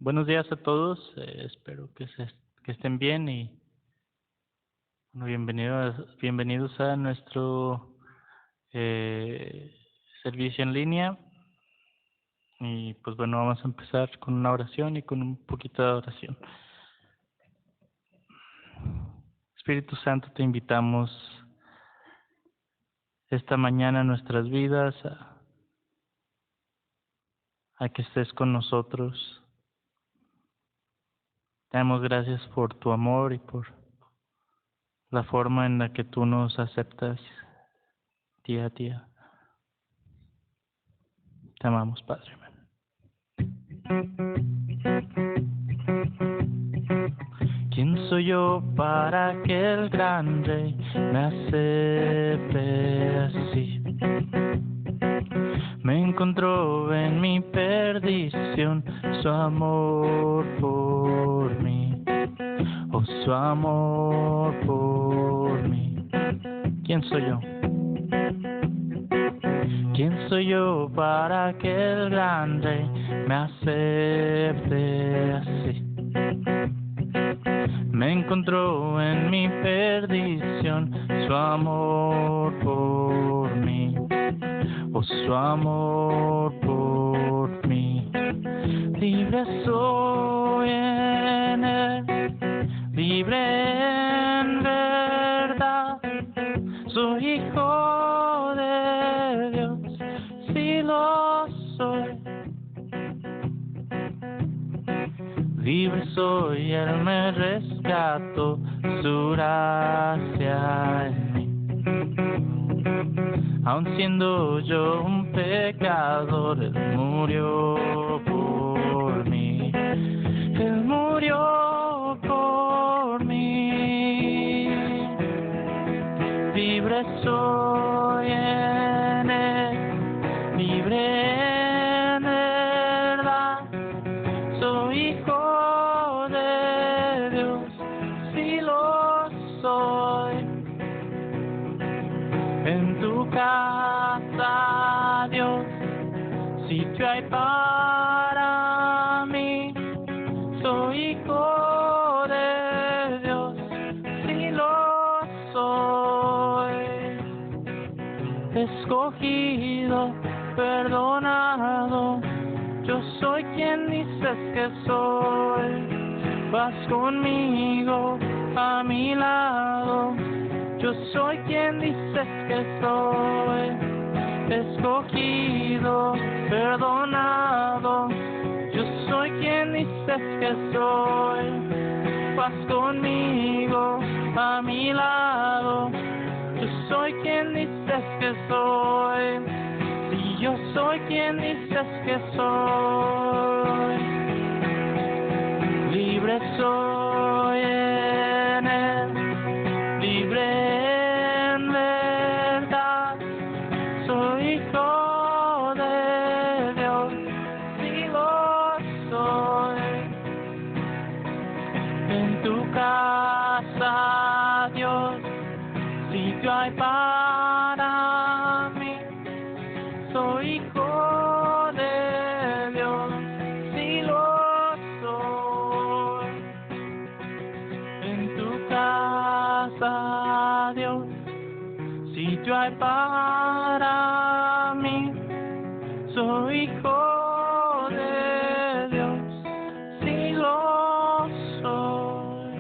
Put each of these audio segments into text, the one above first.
Buenos días a todos, espero que estén bien y bueno, bienvenidos a nuestro servicio en línea. Y pues bueno, vamos a empezar con una oración y con un poquito de oración. Espíritu Santo, te invitamos esta mañana a nuestras vidas a que estés con nosotros. Te damos gracias por tu amor y por la forma en la que tú nos aceptas día a día. Te amamos, Padre. ¿Quién soy yo para que el gran Rey me acepte así? Me encontró en mi perdición su amor por mí, oh, su amor por mí. ¿Quién soy yo? ¿Quién soy yo para que el gran Rey me acepte así? Me encontró en mi perdición su amor por mí, oh, su amor por mí. Libre soy en él, libre en verdad, soy hijo de Dios, sí lo soy. Libre soy, Él me rescató, su gracia en mí. Aun siendo yo un pecador, Él murió por mí. Él murió por mí. Libre soy en Él, libre en verdad, soy hijo de Dios, sí lo soy. En tu casa, Dios, sitio hay para mí, soy hijo de Dios, sí lo soy. Escogido, perdonado, yo soy quien dices que soy. Vas conmigo a mi lado, yo soy quien dices que soy. Escogido, perdonado, yo soy quien dices que soy. Vas conmigo a mi lado, yo soy quien dices que soy. Y yo soy quien dices que soy. Libre soy en Él, libre en verdad, soy hijo de Dios, sí lo soy. En tu casa, Dios, sitio hay para mí, soy hijo de Dios, sí lo soy. En tu casa, Dios, sitio hay para mí, soy hijo de Dios, sí lo soy.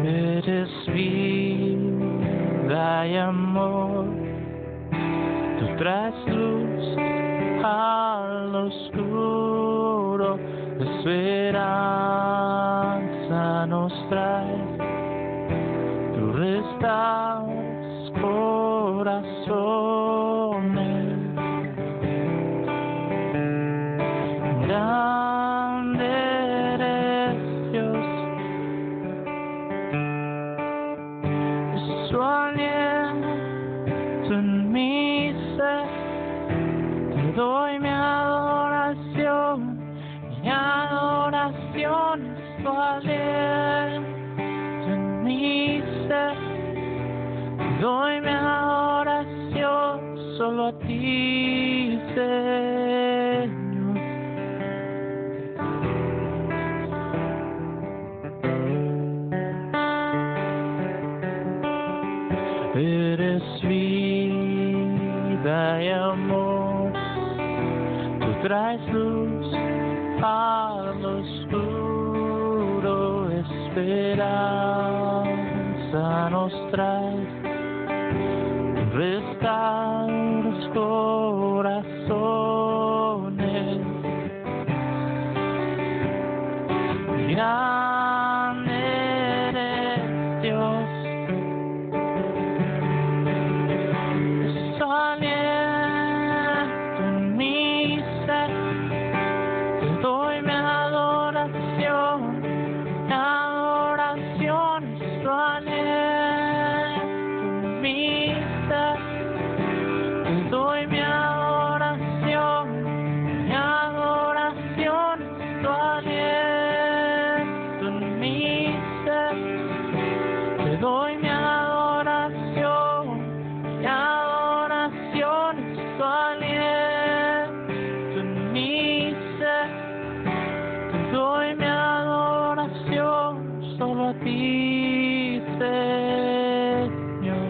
Eres vida y amor, tú traes luz al oscuro, esperanza nos traes, tú restauras corazones. Grande eres Dios, su aliento en mi ser, te doy mi adoración adoración es tu aliento en mi ser. Doy mi adoración solo a ti, Señor. Eres vida y amor, tú traes luz al oscuro, esperanza nos traes, restauras corazones. Grande eres Dios. Aliento en mi ser, te doy mi adoración es tu aliento en mi ser, te doy mi adoración es tu aliento en mi ser, te doy mi adoración tu aliento en mi ser, te doy mi adoración solo a ti, Señor.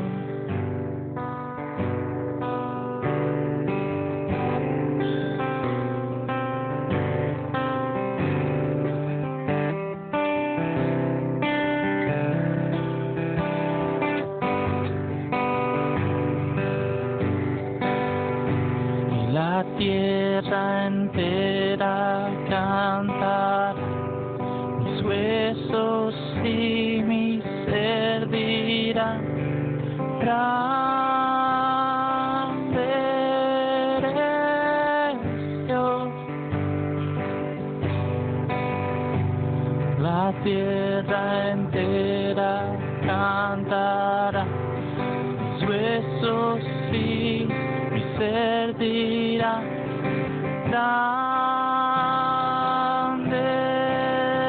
La tierra entera cantar, mis huesos y mi ser dirán, grande eres Dios. La tierra entera cantará, mis huesos y mi ser dirá, grande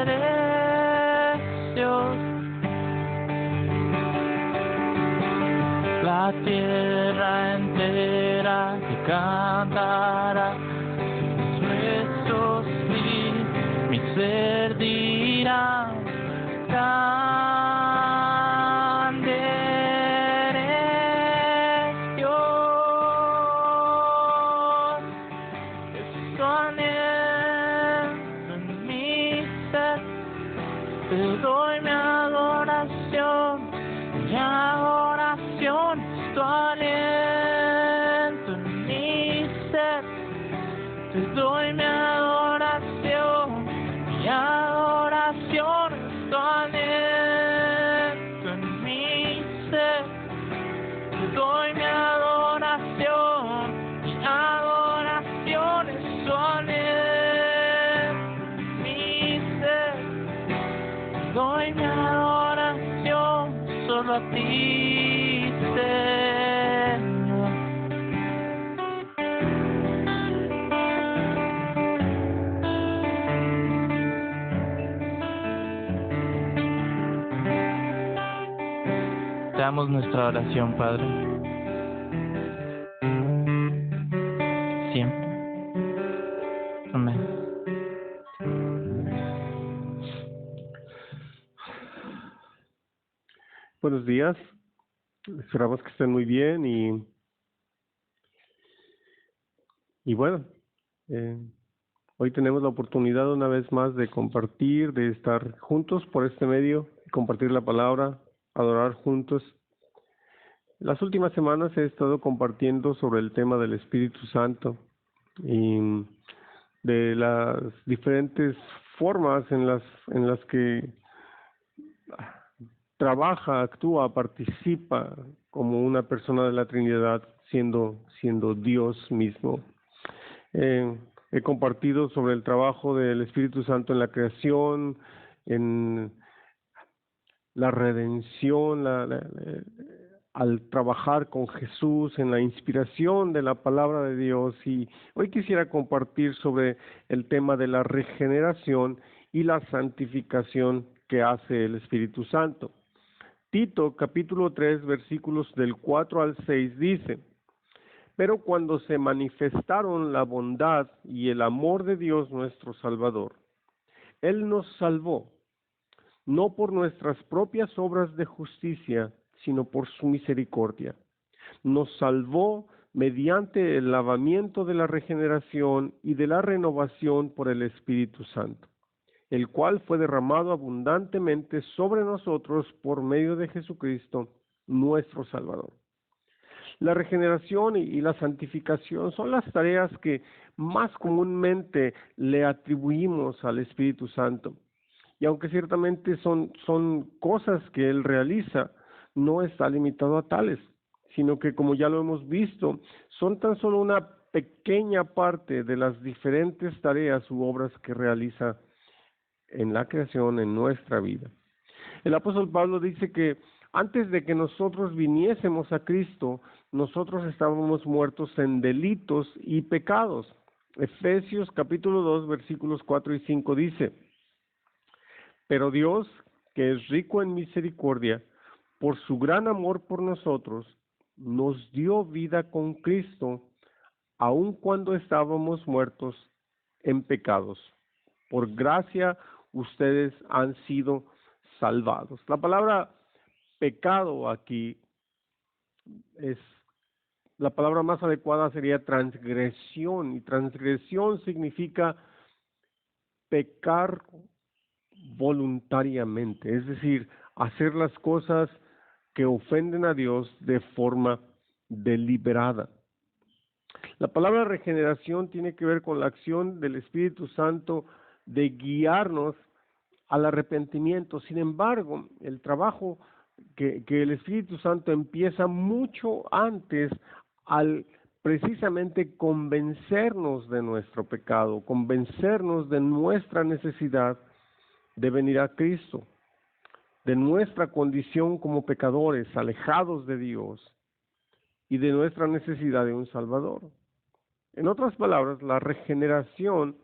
eres Dios. La tierra entera te cantará, mis huesos y mi ser dirá, grande eres Dios. Es tu aliento en mi ser, te doy mi adoración es tu aliento en mi ser, te doy mi adoración es tu aliento en mi ser, te doy mi adoración es tu aliento en mi ser, te doy mi adoración solo a ti, Señor. Te damos nuestra oración, Padre. Siempre. Amén. Buenos días. Esperamos que estén muy bien y bueno, hoy tenemos la oportunidad una vez más de compartir, de estar juntos por este medio, compartir la palabra, adorar juntos. Las últimas semanas he estado compartiendo sobre el tema del Espíritu Santo y de las diferentes formas en las que trabaja, actúa, participa como una persona de la Trinidad, siendo Dios mismo. He compartido sobre el trabajo del Espíritu Santo en la creación, en la redención, al trabajar con Jesús, en la inspiración de la palabra de Dios. Y hoy quisiera compartir sobre el tema de la regeneración y la santificación que hace el Espíritu Santo. Tito capítulo 3 versículos del 4 al 6 dice: pero cuando se manifestaron la bondad y el amor de Dios nuestro Salvador, Él nos salvó, no por nuestras propias obras de justicia, sino por su misericordia. Nos salvó mediante el lavamiento de la regeneración y de la renovación por el Espíritu Santo, el cual fue derramado abundantemente sobre nosotros por medio de Jesucristo, nuestro Salvador. La regeneración y la santificación son las tareas que más comúnmente le atribuimos al Espíritu Santo. Y aunque ciertamente son cosas que Él realiza, no está limitado a tales, sino que, como ya lo hemos visto, son tan solo una pequeña parte de las diferentes tareas u obras que realiza en la creación, en nuestra vida. El apóstol Pablo dice que antes de que nosotros viniésemos a Cristo, nosotros estábamos muertos en delitos y pecados. Efesios capítulo 2 versículos 4 y 5 dice: pero Dios, que es rico en misericordia, por su gran amor por nosotros, nos dio vida con Cristo, aun cuando estábamos muertos en pecados. Por gracia ustedes han sido salvados. La palabra pecado aquí es la palabra más adecuada, sería transgresión, y transgresión significa pecar voluntariamente, es decir, hacer las cosas que ofenden a Dios de forma deliberada. La palabra regeneración tiene que ver con la acción del Espíritu Santo de guiarnos al arrepentimiento. Sin embargo, el trabajo que el Espíritu Santo empieza mucho antes al precisamente convencernos de nuestro pecado, convencernos de nuestra necesidad de venir a Cristo, de nuestra condición como pecadores, alejados de Dios, y de nuestra necesidad de un Salvador. En otras palabras, la regeneración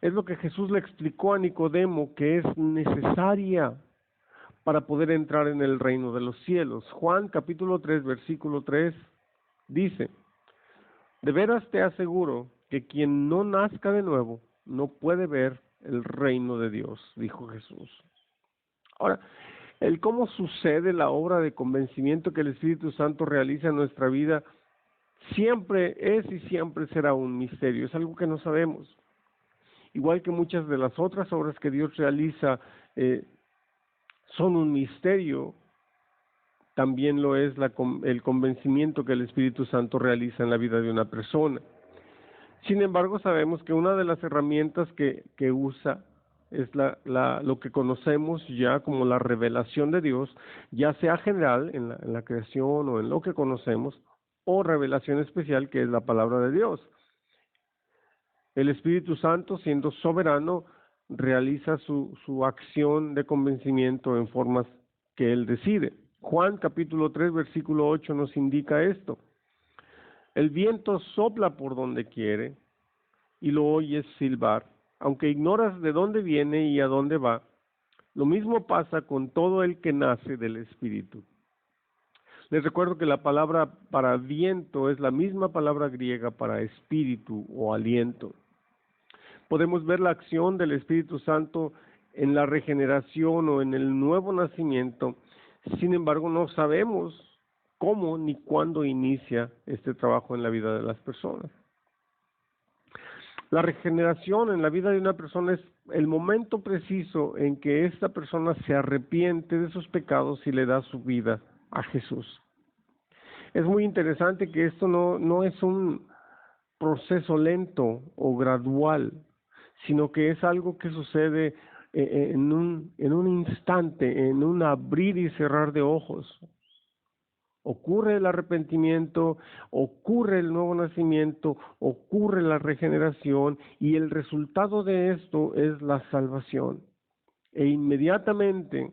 es lo que Jesús le explicó a Nicodemo que es necesaria para poder entrar en el reino de los cielos. Juan capítulo 3 versículo 3 dice: de veras te aseguro que quien no nazca de nuevo no puede ver el reino de Dios, dijo Jesús. Ahora, el cómo sucede la obra de convencimiento que el Espíritu Santo realiza en nuestra vida siempre es y siempre será un misterio, es algo que no sabemos. Igual que muchas de las otras obras que Dios realiza son un misterio, también lo es el convencimiento que el Espíritu Santo realiza en la vida de una persona. Sin embargo, sabemos que una de las herramientas que usa es lo que conocemos ya como la revelación de Dios, ya sea general en la creación o en lo que conocemos, o revelación especial que es la palabra de Dios. El Espíritu Santo, siendo soberano, realiza su acción de convencimiento en formas que Él decide. Juan capítulo 3 versículo 8 nos indica esto: el viento sopla por donde quiere y lo oyes silbar, aunque ignoras de dónde viene y a dónde va. Lo mismo pasa con todo el que nace del Espíritu. Les recuerdo que la palabra para viento es la misma palabra griega para espíritu o aliento. Podemos ver la acción del Espíritu Santo en la regeneración o en el nuevo nacimiento. Sin embargo, no sabemos cómo ni cuándo inicia este trabajo en la vida de las personas. La regeneración en la vida de una persona es el momento preciso en que esta persona se arrepiente de sus pecados y le da su vida a Jesús. Es muy interesante que esto no es un proceso lento o gradual, sino que es algo que sucede en un instante, en un abrir y cerrar de ojos. Ocurre el arrepentimiento, ocurre el nuevo nacimiento, ocurre la regeneración, y el resultado de esto es la salvación. E inmediatamente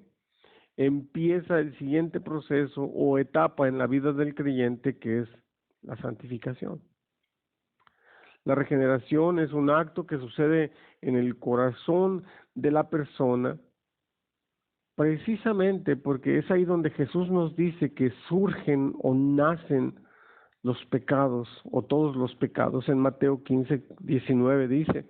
empieza el siguiente proceso o etapa en la vida del creyente, que es la santificación. La regeneración es un acto que sucede en el corazón de la persona, precisamente porque es ahí donde Jesús nos dice que surgen o nacen los pecados o todos los pecados. En Mateo 15:19 dice: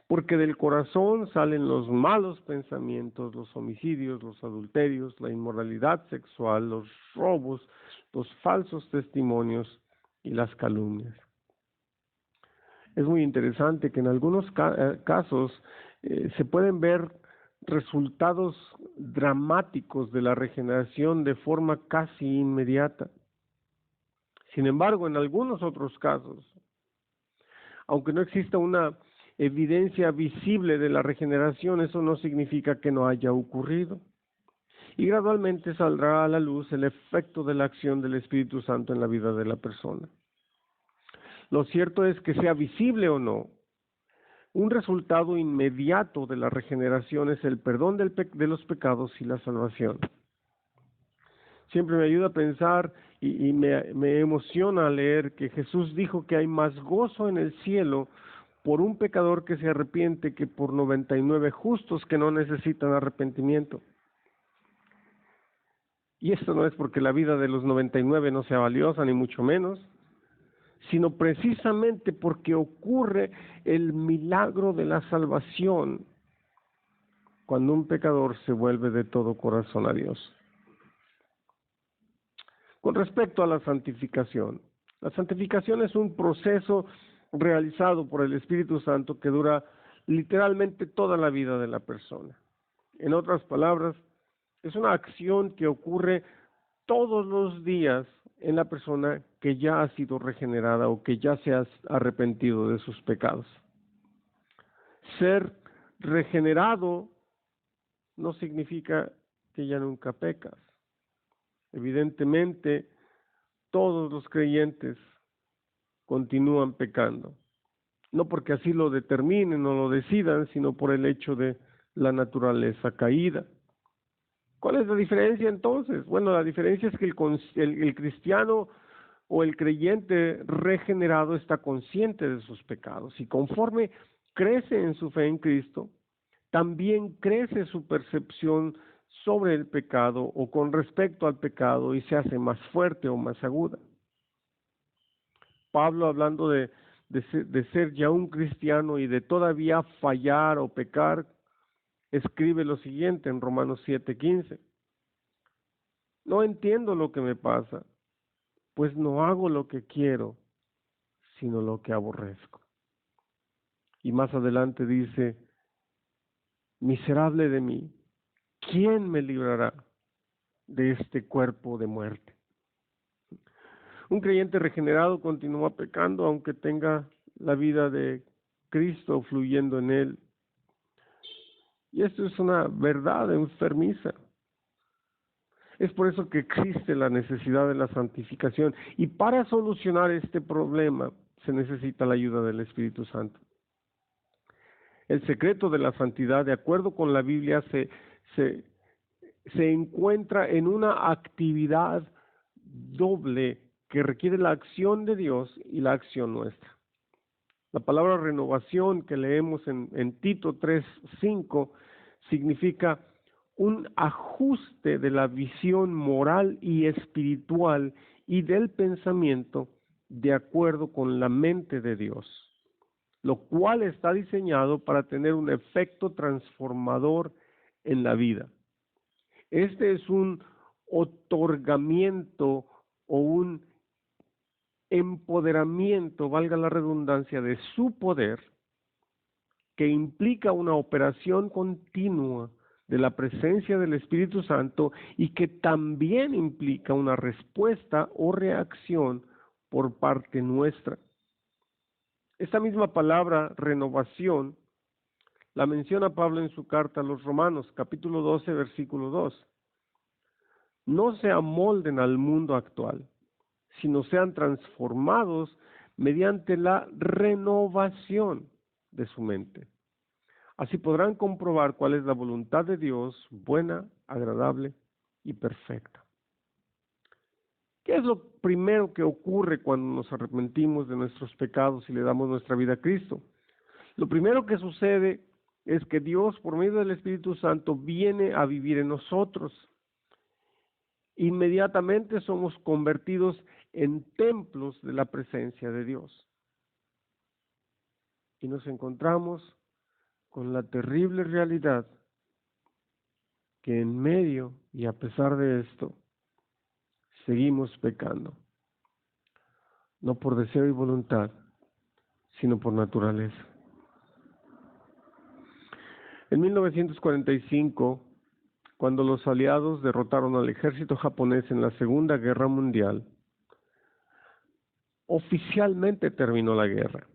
porque del corazón salen los malos pensamientos, los homicidios, los adulterios, la inmoralidad sexual, los robos, los falsos testimonios y las calumnias. Es muy interesante que en algunos casos se pueden ver resultados dramáticos de la regeneración de forma casi inmediata. Sin embargo, en algunos otros casos, aunque no exista una evidencia visible de la regeneración, eso no significa que no haya ocurrido. Y gradualmente saldrá a la luz el efecto de la acción del Espíritu Santo en la vida de la persona. Lo cierto es que sea visible o no, un resultado inmediato de la regeneración es el perdón de los pecados y la salvación. Siempre me ayuda a pensar y me emociona leer que Jesús dijo que hay más gozo en el cielo por un pecador que se arrepiente que por 99 justos que no necesitan arrepentimiento. Y esto no es porque la vida de los 99 no sea valiosa, ni mucho menos, sino precisamente porque ocurre el milagro de la salvación cuando un pecador se vuelve de todo corazón a Dios. Con respecto a la santificación es un proceso realizado por el Espíritu Santo que dura literalmente toda la vida de la persona. En otras palabras, es una acción que ocurre todos los días en la persona que ya ha sido regenerada o que ya se ha arrepentido de sus pecados. Ser regenerado no significa que ya nunca pecas. Evidentemente, todos los creyentes continúan pecando, no porque así lo determinen o lo decidan, sino por el hecho de la naturaleza caída. ¿Cuál es la diferencia entonces? Bueno, la diferencia es que el cristiano o el creyente regenerado está consciente de sus pecados y conforme crece en su fe en Cristo, también crece su percepción sobre el pecado o con respecto al pecado y se hace más fuerte o más aguda. Pablo, hablando de ser ya un cristiano y de todavía fallar o pecar, escribe lo siguiente en Romanos 7:15. No entiendo lo que me pasa, pues no hago lo que quiero, sino lo que aborrezco. Y más adelante dice: miserable de mí, ¿quién me librará de este cuerpo de muerte? Un creyente regenerado continúa pecando aunque tenga la vida de Cristo fluyendo en él. Y esto es una verdad enfermiza. Es por eso que existe la necesidad de la santificación. Y para solucionar este problema se necesita la ayuda del Espíritu Santo. El secreto de la santidad, de acuerdo con la Biblia, se encuentra en una actividad doble que requiere la acción de Dios y la acción nuestra. La palabra renovación que leemos en Tito 3:5 significa un ajuste de la visión moral y espiritual y del pensamiento de acuerdo con la mente de Dios, lo cual está diseñado para tener un efecto transformador en la vida. Este es un otorgamiento o un empoderamiento, valga la redundancia, de su poder, que implica una operación continua de la presencia del Espíritu Santo y que también implica una respuesta o reacción por parte nuestra. Esta misma palabra, renovación, la menciona Pablo en su carta a los Romanos, capítulo 12, versículo 2. No se amolden al mundo actual, sino sean transformados mediante la renovación de su mente. Así podrán comprobar cuál es la voluntad de Dios, buena, agradable y perfecta. ¿Qué es lo primero que ocurre cuando nos arrepentimos de nuestros pecados y le damos nuestra vida a Cristo? Lo primero que sucede es que Dios, por medio del Espíritu Santo, viene a vivir en nosotros. Inmediatamente somos convertidos en templos de la presencia de Dios. Y nos encontramos con la terrible realidad que en medio y a pesar de esto, seguimos pecando. No por deseo y voluntad, sino por naturaleza. En 1945, cuando los aliados derrotaron al ejército japonés en la Segunda Guerra Mundial, oficialmente terminó la guerra.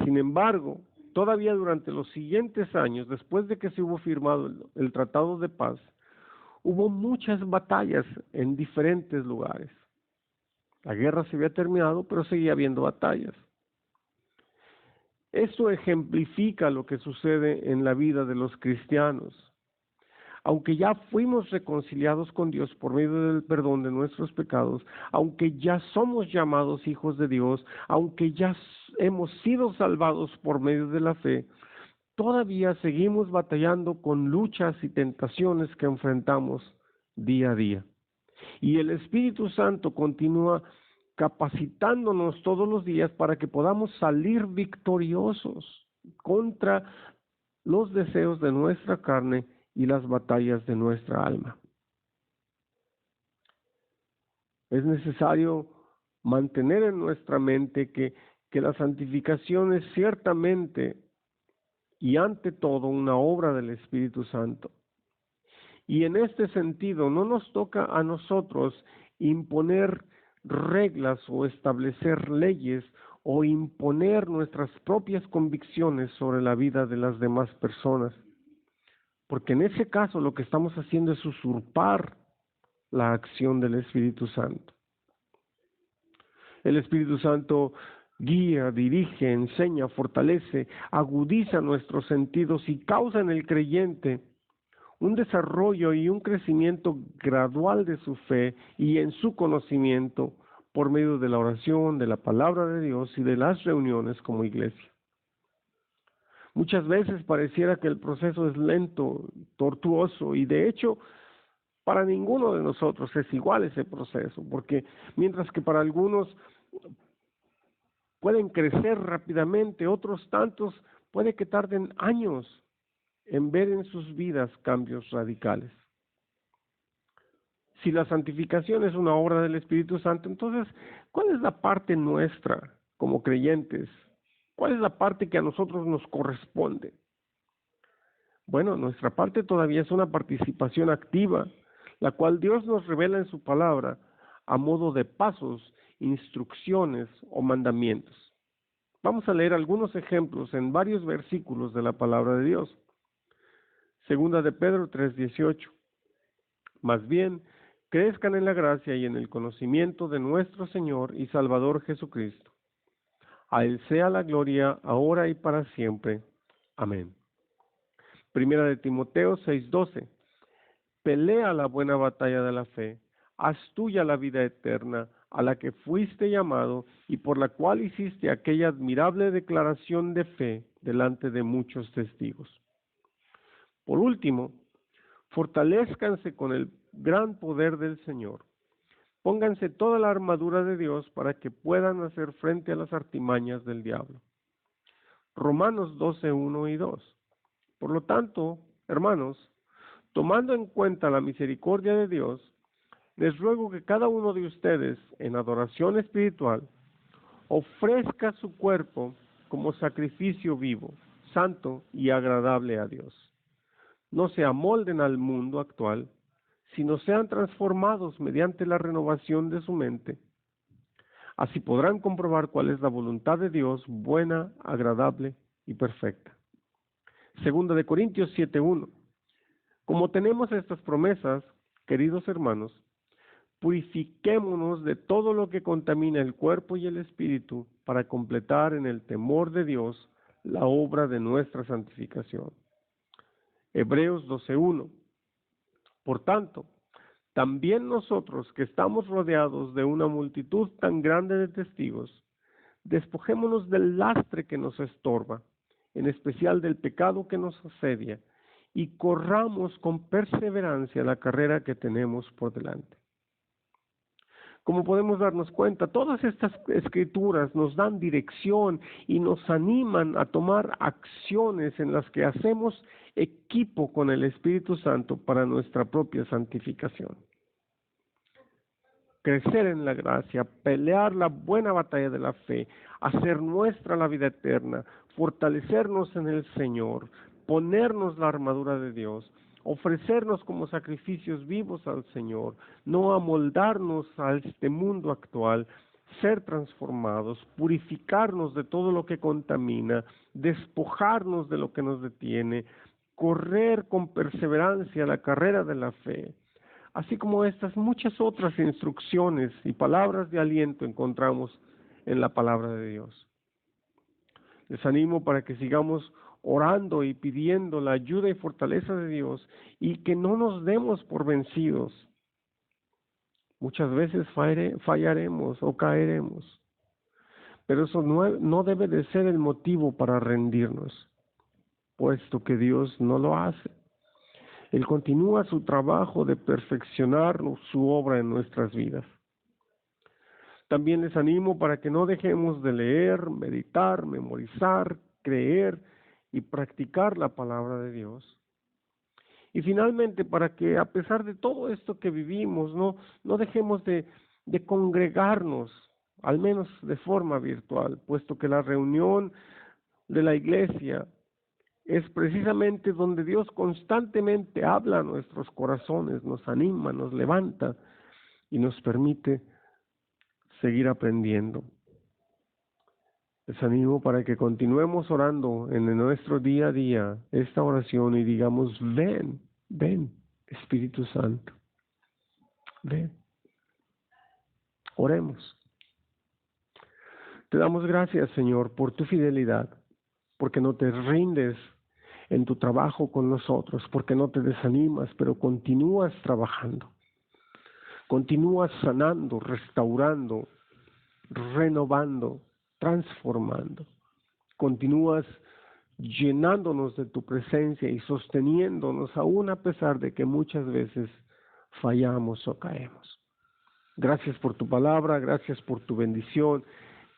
Sin embargo, todavía durante los siguientes años, después de que se hubo firmado el Tratado de Paz, hubo muchas batallas en diferentes lugares. La guerra se había terminado, pero seguía habiendo batallas. Esto ejemplifica lo que sucede en la vida de los cristianos. Aunque ya fuimos reconciliados con Dios por medio del perdón de nuestros pecados, aunque ya somos llamados hijos de Dios, aunque ya hemos sido salvados por medio de la fe, todavía seguimos batallando con luchas y tentaciones que enfrentamos día a día. Y el Espíritu Santo continúa capacitándonos todos los días para que podamos salir victoriosos contra los deseos de nuestra carne y las batallas de nuestra alma. Es necesario mantener en nuestra mente que la santificación es ciertamente y ante todo una obra del Espíritu Santo. Y en este sentido no nos toca a nosotros imponer reglas o establecer leyes o imponer nuestras propias convicciones sobre la vida de las demás personas, porque en ese caso lo que estamos haciendo es usurpar la acción del Espíritu Santo. El Espíritu Santo guía, dirige, enseña, fortalece, agudiza nuestros sentidos y causa en el creyente un desarrollo y un crecimiento gradual de su fe y en su conocimiento por medio de la oración, de la palabra de Dios y de las reuniones como iglesia. Muchas veces pareciera que el proceso es lento, tortuoso y de hecho para ninguno de nosotros es igual ese proceso, porque mientras que para algunos pueden crecer rápidamente, otros tantos puede que tarden años en ver en sus vidas cambios radicales. Si la santificación es una obra del Espíritu Santo, entonces, ¿cuál es la parte nuestra como creyentes? ¿Cuál es la parte que a nosotros nos corresponde? Bueno, nuestra parte todavía es una participación activa, la cual Dios nos revela en su palabra a modo de pasos, instrucciones o mandamientos. Vamos a leer algunos ejemplos en varios versículos de la palabra de Dios. Segunda de Pedro 3:18. Más bien, crezcan en la gracia y en el conocimiento de nuestro Señor y Salvador Jesucristo. A Él sea la gloria, ahora y para siempre. Amén. Primera de Timoteo 6:12. Pelea la buena batalla de la fe, haz tuya la vida eterna, a la que fuiste llamado y por la cual hiciste aquella admirable declaración de fe delante de muchos testigos. Por último, fortalézcanse con el gran poder del Señor. Pónganse toda la armadura de Dios para que puedan hacer frente a las artimañas del diablo. Romanos 12:1 y 2. Por lo tanto, hermanos, tomando en cuenta la misericordia de Dios, les ruego que cada uno de ustedes, en adoración espiritual, ofrezca su cuerpo como sacrificio vivo, santo y agradable a Dios. No se amolden al mundo actual, sino sean transformados mediante la renovación de su mente. Así podrán comprobar cuál es la voluntad de Dios, buena, agradable y perfecta. Segunda de Corintios 7:1. Como tenemos estas promesas, queridos hermanos, purifiquémonos de todo lo que contamina el cuerpo y el espíritu para completar en el temor de Dios la obra de nuestra santificación. Hebreos 12:1. Por tanto, también nosotros, que estamos rodeados de una multitud tan grande de testigos, despojémonos del lastre que nos estorba, en especial del pecado que nos asedia, y corramos con perseverancia la carrera que tenemos por delante. Como podemos darnos cuenta, todas estas escrituras nos dan dirección y nos animan a tomar acciones en las que hacemos equipo con el Espíritu Santo para nuestra propia santificación. Crecer en la gracia, pelear la buena batalla de la fe, hacer nuestra la vida eterna, fortalecernos en el Señor, ponernos la armadura de Dios, ofrecernos como sacrificios vivos al Señor, no amoldarnos a este mundo actual, ser transformados, purificarnos de todo lo que contamina, despojarnos de lo que nos detiene, correr con perseverancia la carrera de la fe, así como estas muchas otras instrucciones y palabras de aliento encontramos en la palabra de Dios. Les animo para que sigamos orando y pidiendo la ayuda y fortaleza de Dios y que no nos demos por vencidos. Muchas veces fallaremos o caeremos, pero eso no debe de ser el motivo para rendirnos, puesto que Dios no lo hace. Él continúa su trabajo de perfeccionar su obra en nuestras vidas. También les animo para que no dejemos de leer, meditar, memorizar, creer y practicar la palabra de Dios. Y finalmente, para que a pesar de todo esto que vivimos, no dejemos de congregarnos, al menos de forma virtual, puesto que la reunión de la iglesia es precisamente donde Dios constantemente habla a nuestros corazones, nos anima, nos levanta y nos permite seguir aprendiendo. Les animo para que continuemos orando en nuestro día a día esta oración y digamos, ven, ven, Espíritu Santo, ven. Oremos. Te damos gracias, Señor, por tu fidelidad, porque no te rindes en tu trabajo con nosotros, porque no te desanimas, pero continúas trabajando, continúas sanando, restaurando, renovando, transformando, continúas llenándonos de tu presencia y sosteniéndonos aún a pesar de que muchas veces fallamos o caemos. Gracias por tu palabra, gracias por tu bendición,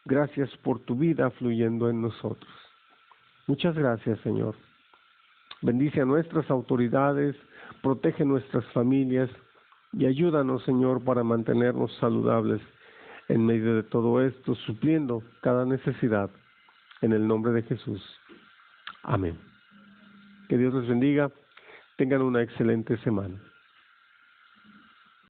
gracias por tu vida fluyendo en nosotros. Muchas gracias, Señor. Bendice a nuestras autoridades, protege nuestras familias y ayúdanos, Señor, para mantenernos saludables en medio de todo esto, supliendo cada necesidad. En el nombre de Jesús. Amén. Que Dios les bendiga. Tengan una excelente semana.